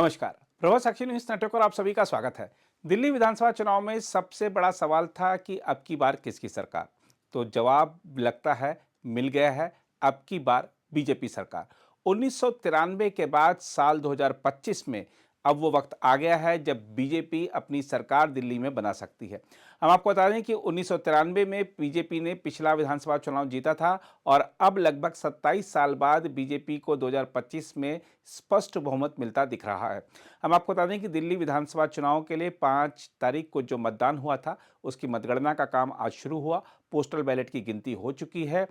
नमस्कार। प्रभा साक्षी news network और आप सभी का स्वागत है। दिल्ली विधानसभा चुनाव में सबसे बड़ा सवाल था कि अब की बार किसकी सरकार। तो जवाब लगता है मिल गया है। अब की बार बीजेपी सरकार। 1993 के बाद साल 2025 में अब वो वक्त आ गया है जब बीजेपी अपनी सरकार दिल्ली में बना सकती है। हम आपको बता दें कि 1993 में बीजेपी ने पिछला विधानसभा चुनाव जीता था और अब लगभग 27 साल बाद बीजेपी को 2025 में स्पष्ट बहुमत मिलता दिख रहा है। हम आपको बता दें कि दिल्ली विधानसभा चुनाव के लिए 5 तारीख को जो मतदान हुआ था, उसकी मतगणना का काम आज शुरू हुआ। पोस्टल बैलेट की गिनती हो चुकी है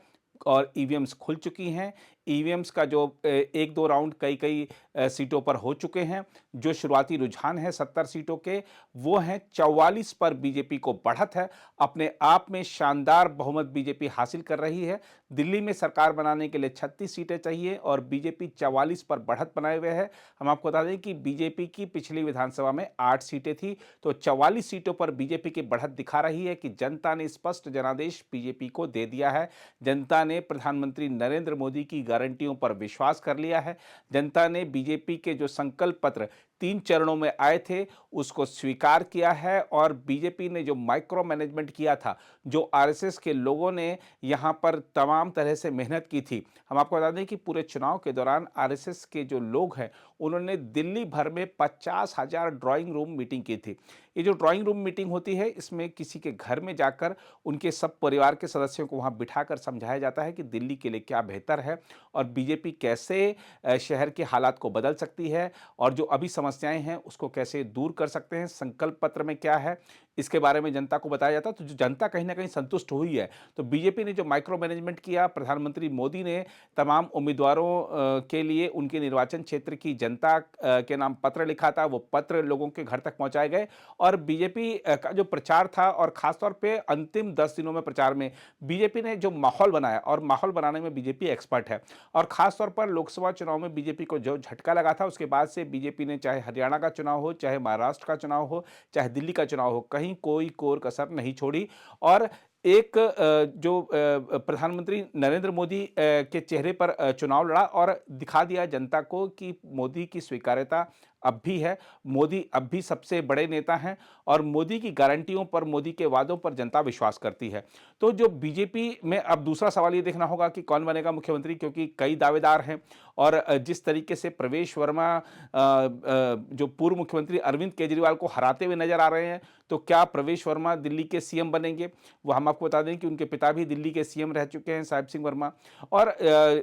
और ईवीएम्स खुल चुकी हैं। ईवीएम्स का जो 1-2 राउंड कई-कई सीटों पर हो चुके हैं। जो शुरुआती रुझान है 70 सीटों के, वो हैं 44 पर बीजेपी को बढ़त है। अपने आप में शानदार बहुमत बीजेपी हासिल कर रही है। दिल्ली में सरकार बनाने के लिए 36 सीटें चाहिए और बीजेपी 44 पर बढ़त बनाए हुए है। हम आपको बता दें कि बीजेपी की पिछली विधानसभा में 8 सीटें थी, तो 44 सीटों पर बीजेपी की बढ़त दिखा रही है कि जनता ने स्पष्ट जनादेश बीजेपी को दे दिया है। जनता ने प्रधानमंत्री नरेंद्र मोदी की गारंटियों पर विश्वास कर लिया है। जनता ने बीजेपी के जो संकल्प पत्र 3 चरणों में आए थे, उसको स्वीकार किया है और बीजेपी ने जो माइक्रो मैनेजमेंट किया था, जो आरएसएस के लोगों ने यहाँ पर तमाम तरह से मेहनत की थी। हम आपको बता दें कि पूरे चुनाव के दौरान आरएसएस के जो लोग हैं, उन्होंने दिल्ली भर में 50,000 ड्राइंग रूम मीटिंग की थी। ये जो ड्राइंग रूम मीटिंग होती है, इसमें किसी के घर में जाकर उनके सब परिवार के सदस्यों को वहाँ बिठाकर समझाया जाता है कि दिल्ली के लिए क्या बेहतर है और बीजेपी कैसे शहर के हालात को बदल सकती है और जो अभी समस्याएं हैं उसको कैसे दूर कर सकते हैं। संकल्प पत्र में क्या है, इसके बारे में जनता को बताया जाता है। तो जो जनता कहीं ना कहीं संतुष्ट हुई है। तो बीजेपी ने जो माइक्रो मैनेजमेंट किया, प्रधानमंत्री मोदी ने तमाम उम्मीदवारों के लिए उनके निर्वाचन क्षेत्र की जनता के नाम पत्र लिखा था, वो पत्र लोगों के घर तक पहुंचाए गए और बीजेपी का जो प्रचार था और खासतौर पे अंतिम 10 दिनों में प्रचार में बीजेपी ने जो माहौल बनाया, और माहौल बनाने में बीजेपी एक्सपर्ट है। और खासतौर पर लोकसभा चुनाव में बीजेपी को जो झटका लगा था, उसके बाद से बीजेपी ने, चाहे हरियाणा का चुनाव हो, चाहे महाराष्ट्र का चुनाव हो, चाहे दिल्ली का चुनाव हो, कहीं कोई कोर कसर नहीं छोड़ी। और एक जो प्रधानमंत्री नरेंद्र मोदी के चेहरे पर चुनाव लड़ा और दिखा दिया जनता को कि मोदी की स्वीकार्यता अब भी है। मोदी अब भी सबसे बड़े नेता हैं और मोदी की गारंटियों पर, मोदी के वादों पर जनता विश्वास करती है। तो जो बीजेपी में अब दूसरा सवाल ये देखना होगा कि कौन बनेगा मुख्यमंत्री, क्योंकि कई दावेदार हैं और जिस तरीके से प्रवेश वर्मा जो पूर्व मुख्यमंत्री अरविंद केजरीवाल को हराते हुए नजर आ रहे हैं, तो क्या प्रवेश वर्मा दिल्ली के सीएम बनेंगे? वो हम आपको बता दें कि उनके पिता भी दिल्ली के सीएम रह चुके हैं, साहिब सिंह वर्मा। और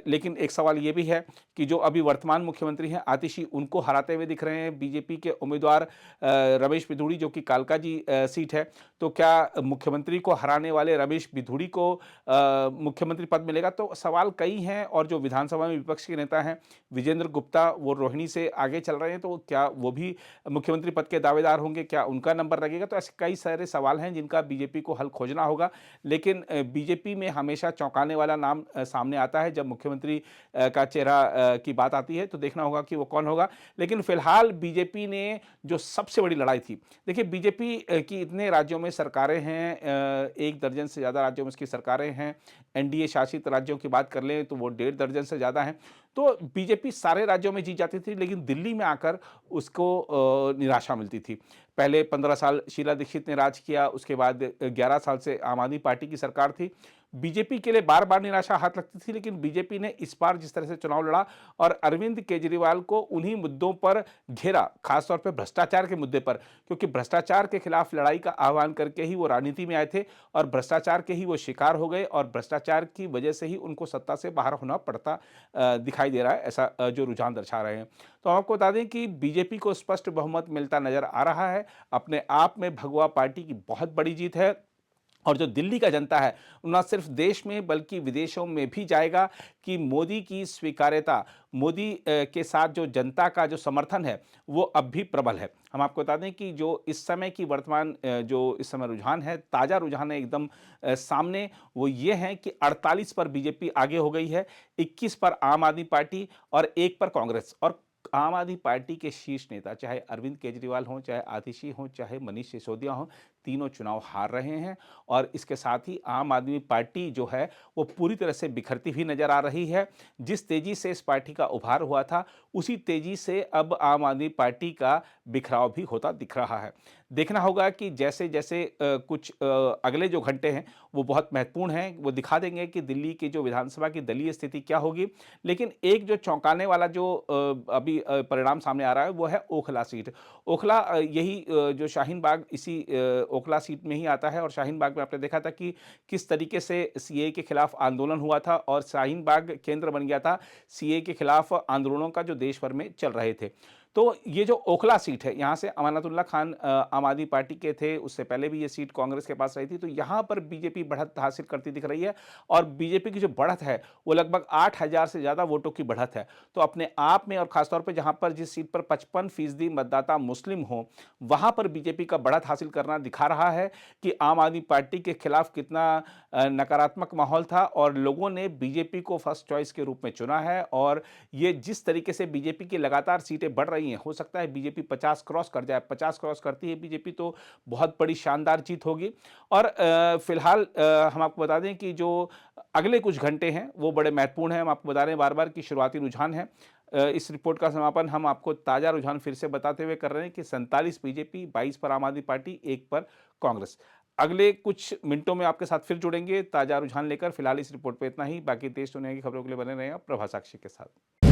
लेकिन एक सवाल ये भी है कि जो अभी वर्तमान मुख्यमंत्री हैं आतिशी, उनको हराते हुए दिख रहे हैं बीजेपी के उम्मीदवार रमेश बिधूड़ी, जो कि कालका जी सीट है। तो क्या मुख्यमंत्री को हराने वाले रमेश बिधूड़ी को मुख्यमंत्री पद मिलेगा? तो सवाल कई हैं। और जो विधानसभा में विपक्ष के नेता हैं विजेंद्र गुप्ता, वो रोहिणी से आगे चल रहे हैं, तो क्या वो भी मुख्यमंत्री पद के दावेदार होंगे? क्या उनका नंबर लगेगा? तो ऐसे कई सारे सवाल हैं जिनका बीजेपी को हल खोजना होगा। लेकिन बीजेपी में हमेशा चौंकाने वाला नाम सामने आता है जब मुख्यमंत्री का चेहरा की बात आती है, तो देखना होगा कि वो कौन होगा। लेकिन फिलहाल बीजेपी ने जो सबसे बड़ी लड़ाई थी, देखिए बीजेपी की इतने राज्यों में सरकारें हैं, 1 दर्जन से ज़्यादा राज्यों में उसकी सरकारें हैं। एनडीए शासित राज्यों की बात कर लें तो वो 1.5 दर्जन से ज़्यादा हैं। तो बीजेपी सारे राज्यों में जीत जाती थी, लेकिन दिल्ली में आकर उसको निराशा मिलती थी। पहले 15 साल शीला दीक्षित ने राज किया, उसके बाद 11 साल से आम आदमी पार्टी की सरकार थी। बीजेपी के लिए बार-बार निराशा हाथ लगती थी, लेकिन बीजेपी ने इस बार जिस तरह से चुनाव लड़ा और अरविंद केजरीवाल को उन्हीं मुद्दों पर घेरा, खासतौर पे भ्रष्टाचार के मुद्दे पर, क्योंकि भ्रष्टाचार के खिलाफ लड़ाई का आह्वान करके ही वो राजनीति में आए थे और भ्रष्टाचार के ही वो शिकार हो गए और भ्रष्टाचार की वजह से ही उनको सत्ता से बाहर होना पड़ता दिखाई दे रहा है, ऐसा जो रुझान दर्शा रहे हैं। तो आपको बता दें कि बीजेपी को स्पष्ट बहुमत मिलता नजर आ रहा है। अपने आप में भगवा पार्टी की बहुत बड़ी जीत है और जो दिल्ली का जनता है, ना सिर्फ देश में बल्कि विदेशों में भी जाएगा कि मोदी की स्वीकार्यता, मोदी के साथ जो जनता का जो समर्थन है, वो अब भी प्रबल है। हम आपको बता दें कि जो इस समय की वर्तमान जो इस समय रुझान है, ताज़ा रुझान है एकदम सामने, वो ये है कि 48 पर बीजेपी आगे हो गई है, 21 पर आम आदमी पार्टी और 1 पर कांग्रेस। और आम आदमी पार्टी के शीर्ष नेता, चाहे अरविंद केजरीवाल हों, चाहे आतिशी हों, चाहे मनीष सिसोदिया हों, तीनों चुनाव हार रहे हैं और इसके साथ ही आम आदमी पार्टी जो है वो पूरी तरह से बिखरती हुई नजर आ रही है। जिस तेजी से इस पार्टी का उभार हुआ था, उसी तेजी से अब आम आदमी पार्टी का बिखराव भी होता दिख रहा है। देखना होगा कि जैसे जैसे कुछ अगले जो घंटे हैं वो बहुत महत्वपूर्ण हैं, वो दिखा देंगे कि दिल्ली की जो विधानसभा की दलीय स्थिति क्या होगी। लेकिन एक जो चौंकाने वाला जो अभी परिणाम सामने आ रहा है वो है ओखला सीट। ओखला यही जो शाहीन बाग इसी ओखला सीट में ही आता है और शाहीन बाग में आपने देखा था कि किस तरीके से सीएए के खिलाफ आंदोलन हुआ था और शाहीन बाग केंद्र बन गया था सीएए के खिलाफ आंदोलनों का जो देश भर में चल रहे थे। तो ये जो ओखला सीट है, यहाँ से अमानतुल्लाह खान आम आदमी पार्टी के थे, उससे पहले भी ये सीट कांग्रेस के पास रही थी। तो यहाँ पर बीजेपी बढ़त हासिल करती दिख रही है और बीजेपी की जो बढ़त है वो लगभग 8,000 से ज़्यादा वोटों की बढ़त है। तो अपने आप में और खासतौर पर जहाँ पर जिस सीट पर 55% मतदाता मुस्लिम हो, वहाँ पर बीजेपी का बढ़त हासिल करना दिखा रहा है कि आम आदमी पार्टी के खिलाफ कितना नकारात्मक माहौल था और लोगों ने बीजेपी को फर्स्ट चॉइस के रूप में चुना है। और ये जिस तरीके से बीजेपी की लगातार सीटें बढ़ रही हैं, हो सकता है बीजेपी 50 क्रॉस कर जाए। 50 क्रॉस करती है बीजेपी तो बहुत बड़ी शानदार जीत होगी। और फिलहाल हम आपको बता दें कि जो अगले कुछ घंटे हैं वो बड़े महत्वपूर्ण हैं। हम आपको बता रहे हैं बार बार कि शुरुआती रुझान है। इस रिपोर्ट का समापन हम आपको ताज़ा रुझान फिर से बताते हुए कर रहे हैं कि 47 बीजेपी, 22 पर आम आदमी पार्टी, 1 पर कांग्रेस। अगले कुछ मिनटों में आपके साथ फिर जुड़ेंगे ताज़ा रुझान लेकर। फिलहाल इस रिपोर्ट पे इतना ही। बाकी देश दुनिया की खबरों के लिए बने रहें आप प्रभा साक्षी के साथ।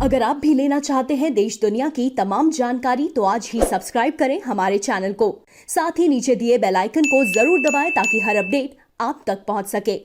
अगर आप भी लेना चाहते हैं देश दुनिया की तमाम जानकारी तो आज ही सब्सक्राइब करें हमारे चैनल को। साथ ही नीचे दिए बेल आइकन को जरूर दबाएं ताकि हर अपडेट आप तक पहुंच सके।